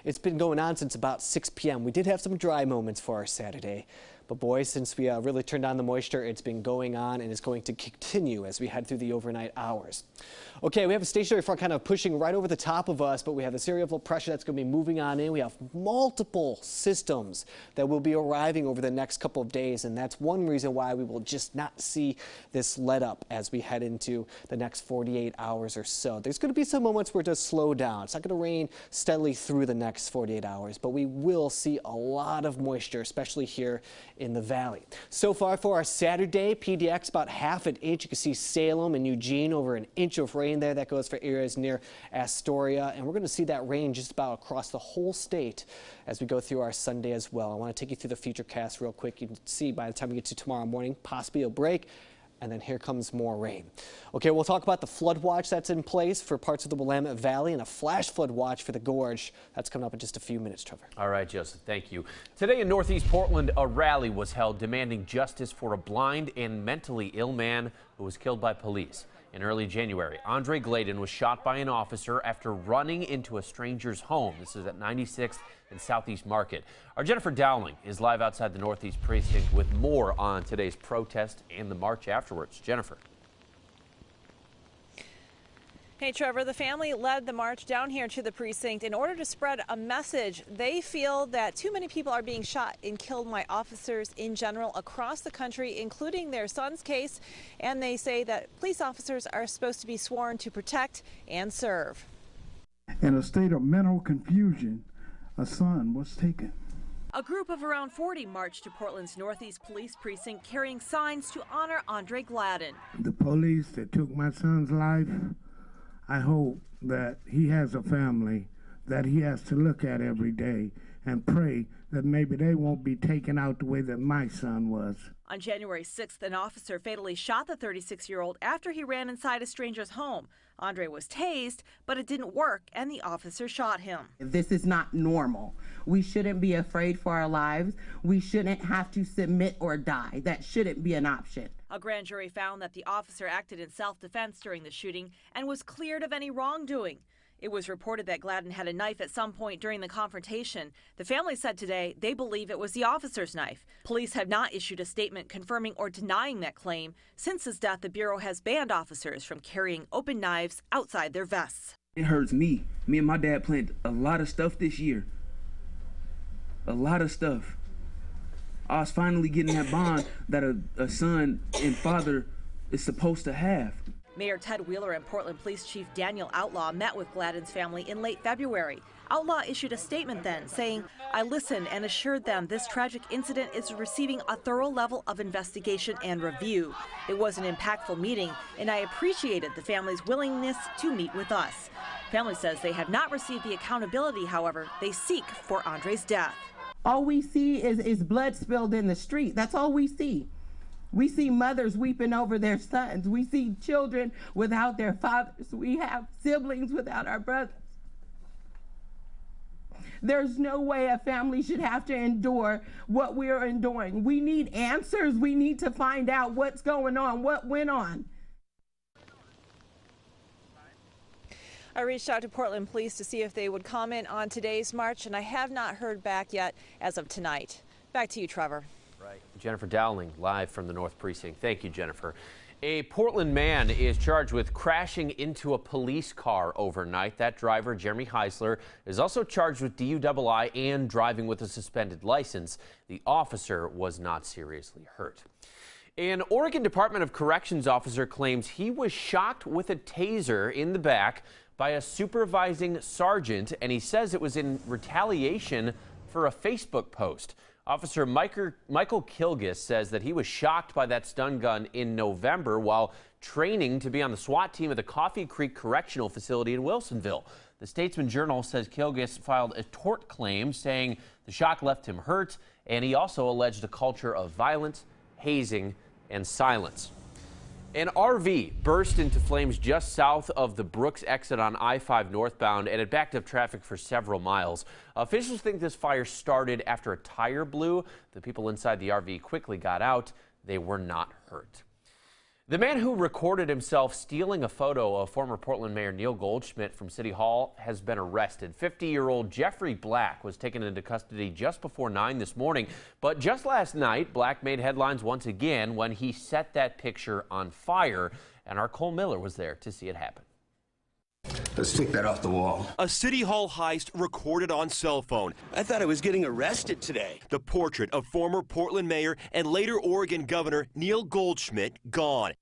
It's been going on since about 6 p.m. We did have some dry moments for our Saturday. But boys, since we really turned on the moisture, it's been going on and it's going to continue as we head through the overnight hours. Okay, we have a stationary front kind of pushing right over the top of us, but we have this area of low pressure that's going to be moving on in. We have multiple systems that will be arriving over the next couple of days, and that's one reason why we will just not see this let up as we head into the next 48 hours or so. There's going to be some moments where it does slow down. It's not going to rain steadily through the next 48 hours, but we will see a lot of moisture, especially here in the valley. So far for our Saturday, PDX about half an inch. You can see Salem and Eugene over an inch of rain there. That goes for areas near Astoria, and we're going to see that rain just about across the whole state as we go through our Sunday as well. I want to take you through the futurecast real quick. You can see by the time we get to tomorrow morning, possibly a break. And then here comes more rain. Okay, we'll talk about the flood watch that's in place for parts of the Willamette Valley and a flash flood watch for the gorge. That's coming up in just a few minutes, Trevor. All right, Joseph, thank you. Today in Northeast Portland, a rally was held demanding justice for a blind and mentally ill man who was killed by police. In early January, Andre Gladen was shot by an officer after running into a stranger's home. This is at 96th and Southeast Market. Our Jennifer Dowling is live outside the Northeast Precinct with more on today's protest and the march afterwards. Jennifer. Hey, Trevor, the family led the march down here to the precinct in order to spread a message. They feel that too many people are being shot and killed by officers in general across the country, including their son's case. And they say that police officers are supposed to be sworn to protect and serve. In a state of mental confusion, a son was taken. A group of around 40 marched to Portland's Northeast Police Precinct carrying signs to honor Andre Gladen. The police that took my son's life, I hope that he has a family that he has to look at every day and pray that maybe they won't be taken out the way that my son was. On January 6th, an officer fatally shot the 36-year-old after he ran inside a stranger's home. Andre was tased, but it didn't work, and the officer shot him. This is not normal. We shouldn't be afraid for our lives. We shouldn't have to submit or die. That shouldn't be an option. A grand jury found that the officer acted in self-defense during the shooting and was cleared of any wrongdoing. It was reported that Gladen had a knife at some point during the confrontation. The family said today they believe it was the officer's knife. Police have not issued a statement confirming or denying that claim. Since his death, the Bureau has banned officers from carrying open knives outside their vests. It hurts me. Me and my dad planned a lot of stuff this year. A lot of stuff. I was finally getting that bond that a son and father is supposed to have. Mayor Ted Wheeler and Portland Police Chief Daniel Outlaw met with Gladen's family in late February. Outlaw issued a statement then saying, "I listened and assured them this tragic incident is receiving a thorough level of investigation and review. It was an impactful meeting, and I appreciated the family's willingness to meet with us." Family says they have not received the accountability, however, they seek for Andre's death. All we see is blood spilled in the street. That's all we see. We see mothers weeping over their sons. We see children without their fathers. We have siblings without our brothers. There's no way a family should have to endure what we're enduring. We need answers. We need to find out what's going on, what went on. I reached out to Portland Police to see if they would comment on today's march, and I have not heard back yet as of tonight. Back to you, Trevor. Right. Jennifer Dowling, live from the North Precinct. Thank you, Jennifer. A Portland man is charged with crashing into a police car overnight. That driver, Jeremy Heisler, is also charged with DUI and driving with a suspended license. The officer was not seriously hurt. An Oregon Department of Corrections officer claims he was shocked with a taser in the back by a supervising sergeant, and he says it was in retaliation for a Facebook post. Officer Michael Kilgis says that he was shocked by that stun gun in November while training to be on the SWAT team at the Coffee Creek Correctional Facility in Wilsonville. The Statesman Journal says Kilgis filed a tort claim saying the shock left him hurt, and he also alleged a culture of violence, hazing, and silence. An RV burst into flames just south of the Brooks exit on I-5 northbound, and it backed up traffic for several miles. Officials think this fire started after a tire blew. The people inside the RV quickly got out. They were not hurt. The man who recorded himself stealing a photo of former Portland Mayor Neil Goldschmidt from City Hall has been arrested. 50-year-old Jeffrey Black was taken into custody just before 9 this morning. But just last night, Black made headlines once again when he set that picture on fire. And our Cole Miller was there to see it happen. Let's take that off the wall. A City Hall heist recorded on cell phone. I thought I was getting arrested today. The portrait of former Portland Mayor and later Oregon Governor Neil Goldschmidt gone.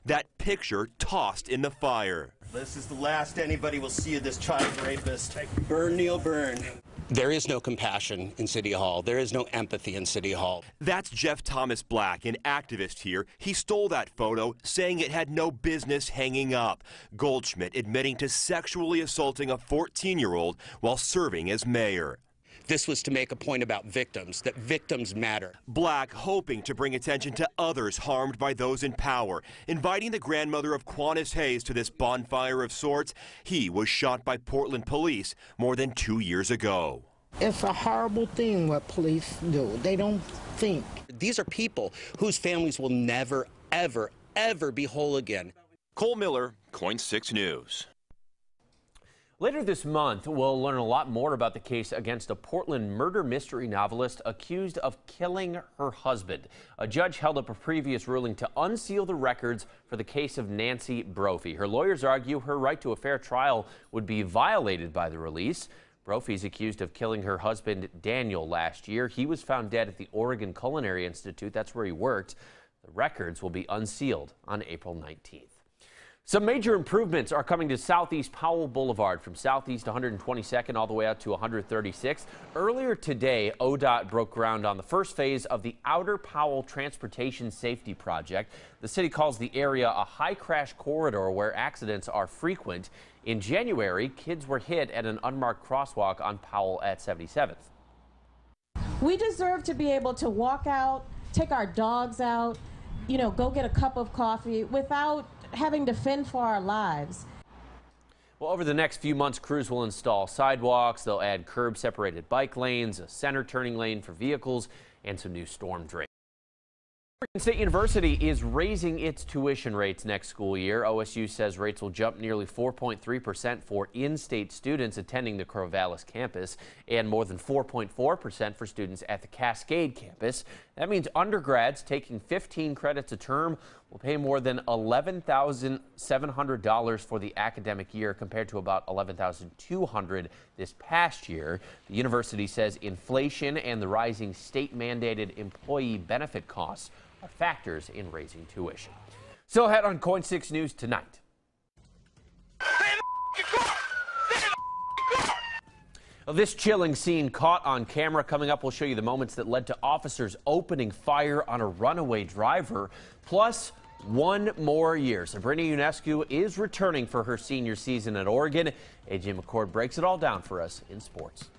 That picture tossed in the fire. This is the last anybody will see of this child rapist. Burn, Neil, burn. There is no compassion in City Hall. There is no empathy in City Hall. That's Jeff Thomas Black, an activist here. He stole that photo, saying it had no business hanging up. Goldschmidt admitting to sexually assaulting a 14-year-old while serving as mayor. This was to make a point about victims, that victims matter. Black hoping to bring attention to others harmed by those in power, inviting the grandmother of Quantis Hayes to this bonfire of sorts. He was shot by Portland police more than 2 years ago. It's a horrible thing what police do. They don't think. These are people whose families will never, ever, ever be whole again. Cole Miller, Coin 6 News. Later this month, we'll learn a lot more about the case against a Portland murder mystery novelist accused of killing her husband. A judge held up a previous ruling to unseal the records for the case of Nancy Brophy. Her lawyers argue her right to a fair trial would be violated by the release. Brophy's accused of killing her husband, Daniel, last year. He was found dead at the Oregon Culinary Institute. That's where he worked. The records will be unsealed on April 19th. Some major improvements are coming to Southeast Powell Boulevard from Southeast 122nd all the way out to 136th. Earlier today, ODOT broke ground on the first phase of the Outer Powell Transportation Safety Project. The city calls the area a high crash corridor where accidents are frequent. In January, kids were hit at an unmarked crosswalk on Powell at 77th. We deserve to be able to walk out, take our dogs out, go get a cup of coffee without having to fend for our lives. Well, over the next few months, crews will install sidewalks. They'll add curb-separated bike lanes, a center turning lane for vehicles, and some new storm drains. Oregon State University is raising its tuition rates next school year. OSU says rates will jump nearly 4.3% for in-state students attending the Corvallis campus and more than 4.4% for students at the Cascade campus. That means undergrads taking 15 credits a term will pay more than $11,700 for the academic year compared to about $11,200 this past year. The university says inflation and the rising state-mandated employee benefit costs are factors in raising tuition. Still ahead on Coin 6 News tonight. This chilling scene caught on camera. Coming up, we'll show you the moments that led to officers opening fire on a runaway driver. Plus, one more year. Sabrina Ionescu is returning for her senior season at Oregon. AJ McCord breaks it all down for us in sports.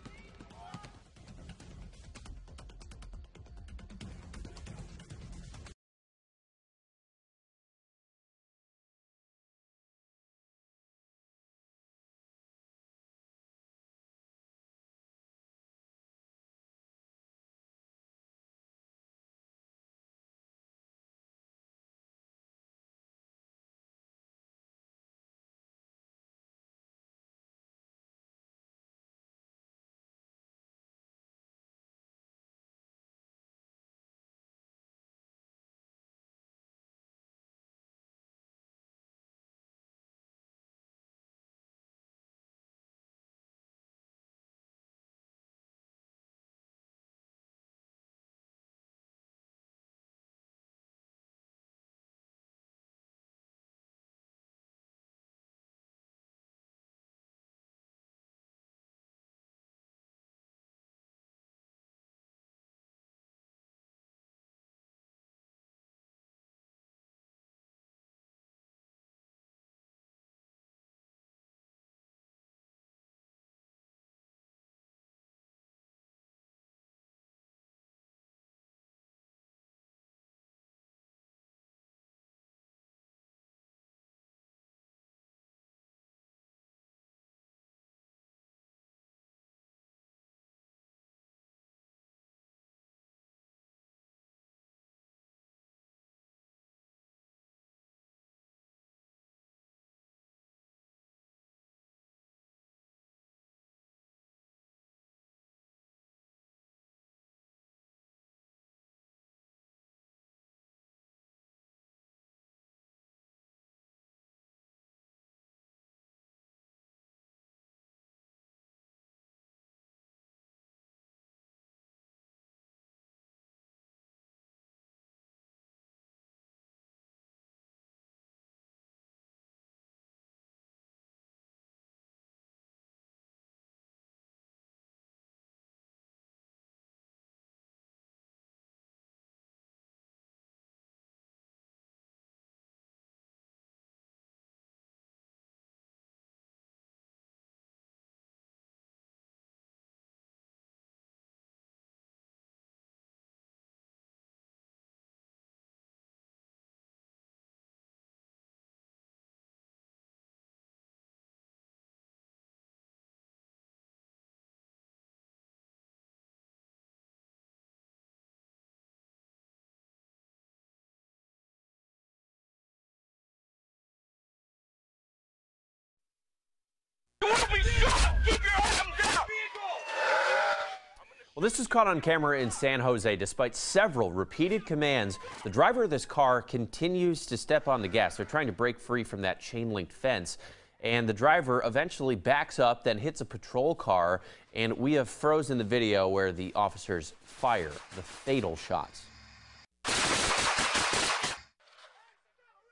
Well, this is caught on camera in San Jose. Despite several repeated commands, the driver of this car continues to step on the gas. They're trying to break free from that chain-linked fence, and the driver eventually backs up, then hits a patrol car, and we have frozen the video where the officers fire the fatal shots.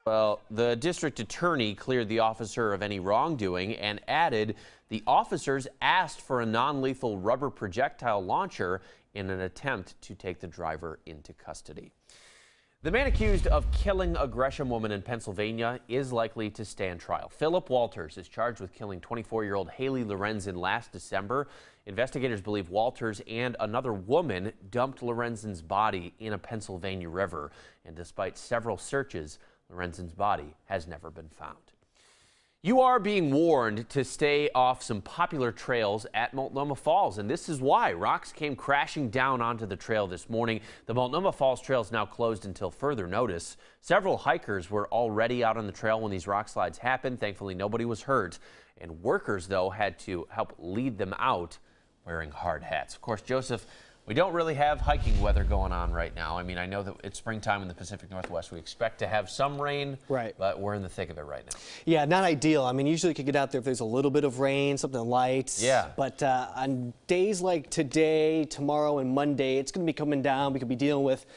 Well, the district attorney cleared the officer of any wrongdoing and added the officers asked for a non-lethal rubber projectile launcher in an attempt to take the driver into custody. The man accused of killing a Gresham woman in Pennsylvania is likely to stand trial. Philip Walters is charged with killing 24-year-old Haley Lorenzen last December. Investigators believe Walters and another woman dumped Lorenzen's body in a Pennsylvania river. And despite several searches, Lorenzen's body has never been found. You are being warned to stay off some popular trails at Multnomah Falls, and this is why. Rocks came crashing down onto the trail this morning. The Multnomah Falls Trail is now closed until further notice. Several hikers were already out on the trail when these rock slides happened. Thankfully, nobody was hurt, and workers, though, had to help lead them out wearing hard hats. Of course, Joseph, we don't really have hiking weather going on right now. I mean, I know that it's springtime in the Pacific Northwest. We expect to have some rain, right, but we're in the thick of it right now. Yeah, not ideal. I mean, usually you could get out there if there's a little bit of rain, something light. Yeah. But on days like today, tomorrow, and Monday, it's going to be coming down. We could be dealing with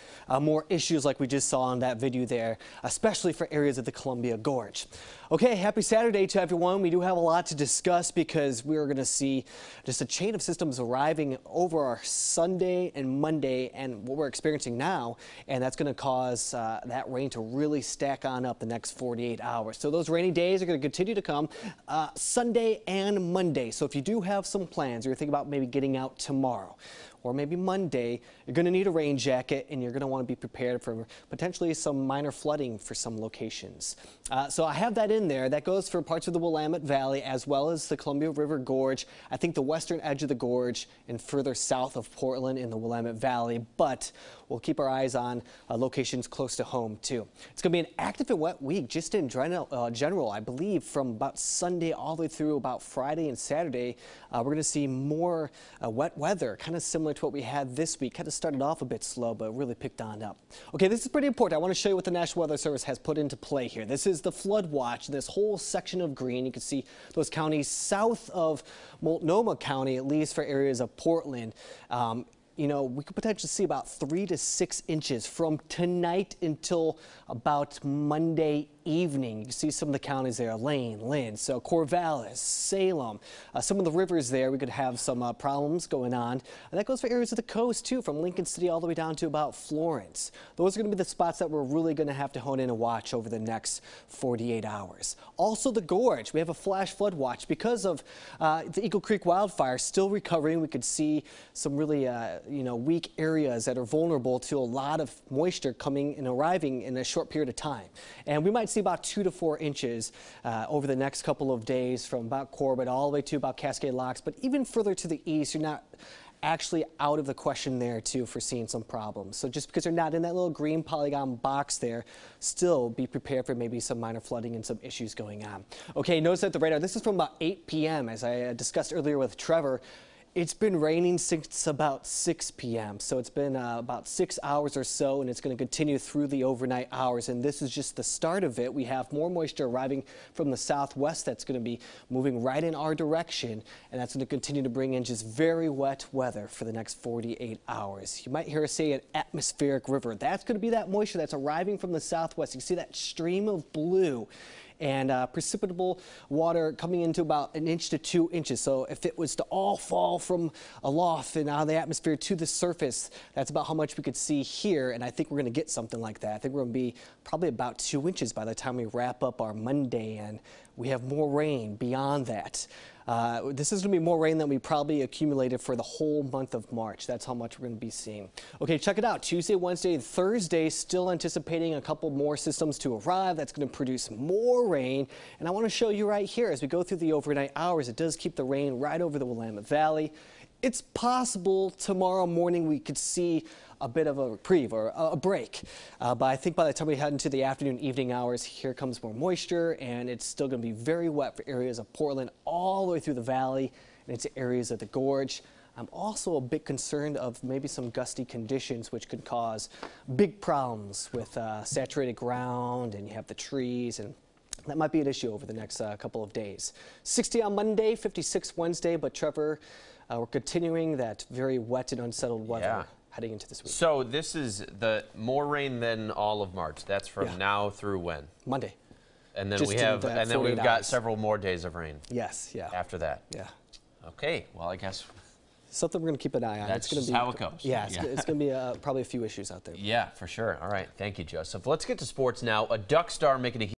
more issues like we just saw in that video there, especially for areas of the Columbia Gorge. Okay, happy Saturday to everyone. We do have a lot to discuss because we're going to see just a chain of systems arriving over our Sunday and Monday and what we're experiencing now, and that's going to cause that rain to really stack on up the next 48 hours. So those rainy days are going to continue to come Sunday and Monday. So if you do have some plans or you're thinking about maybe getting out tomorrow, or maybe Monday, you're going to need a rain jacket and you're going to want to be prepared for potentially some minor flooding for some locations. So I have that in there. That goes for parts of the Willamette Valley as well as the Columbia River Gorge. I think the western edge of the gorge and further south of Portland in the Willamette Valley, but we'll keep our eyes on locations close to home too. It's going to be an active and wet week just in general, I believe from about Sunday all the way through about Friday and Saturday. We're going to see more wet weather, kind of similar to what we had this week. Kind of started off a bit slow, but really picked on up. Okay, this is pretty important. I want to show you what the National Weather Service has put into play here. This is the flood watch. This whole section of green, you can see those counties south of Multnomah County, at least for areas of Portland. You know, we could potentially see about 3 to 6 inches from tonight until about Monday evening. You can see some of the counties there, Lane, Lynn, so Corvallis, Salem, some of the rivers there, we could have some problems going on. And that goes for areas of the coast too, from Lincoln City all the way down to about Florence. Those are going to be the spots that we're really going to have to hone in and watch over the next 48 hours. Also the gorge, we have a flash flood watch because of the Eagle Creek wildfire still recovering. We could see some really weak areas that are vulnerable to a lot of moisture coming and arriving in a short period of time. And we might see about 2 to 4 inches over the next couple of days from about Corbett all the way to about Cascade Locks. But even further to the east, you're not actually out of the question there too for seeing some problems. So just because you're not in that little green polygon box there, still be prepared for maybe some minor flooding and some issues going on. Okay, notice that the radar, this is from about 8 p.m. as I discussed earlier with Trevor. It's been raining since about 6 p.m. So it's been about 6 hours or so, and it's going to continue through the overnight hours. And this is just the start of it. We have more moisture arriving from the southwest that's going to be moving right in our direction, and that's going to continue to bring in just very wet weather for the next 48 hours. You might hear us say an atmospheric river. That's going to be that moisture that's arriving from the southwest. You can see that stream of blue and precipitable water coming into about 1 inch to 2 inches. So if it was to all fall from aloft and out of the atmosphere to the surface, that's about how much we could see here. And I think we're going to get something like that. I think we're going to be probably about 2 inches by the time we wrap up our Monday, and we have more rain beyond that. This is going to be more rain than we probably accumulated for the whole month of March. That's how much we're going to be seeing. Okay, check it out. Tuesday, Wednesday, and Thursday, still anticipating a couple more systems to arrive. That's going to produce more rain. And I want to show you right here as we go through the overnight hours, it does keep the rain right over the Willamette Valley. It's possible tomorrow morning we could see a bit of a reprieve or a break. But I think by the time we head into the afternoon, evening hours, here comes more moisture, and it's still going to be very wet for areas of Portland all the way through the valley and into areas of the gorge. I'm also a bit concerned of maybe some gusty conditions which could cause big problems with saturated ground, and you have the trees, and that might be an issue over the next couple of days. 60 on Monday, 56 Wednesday, but Trevor, we're continuing that very wet and unsettled weather heading into this week. So this is the more rain than all of March. That's from now through when? Monday. And then Just we've got several more days of rain. Yes, After that. Yeah. Okay, well, I guess something we're going to keep an eye on. That's just how it goes. Yeah, it's going to be probably a few issues out there. Yeah, for sure. All right, thank you, Joseph. Let's get to sports now. A Duck star making a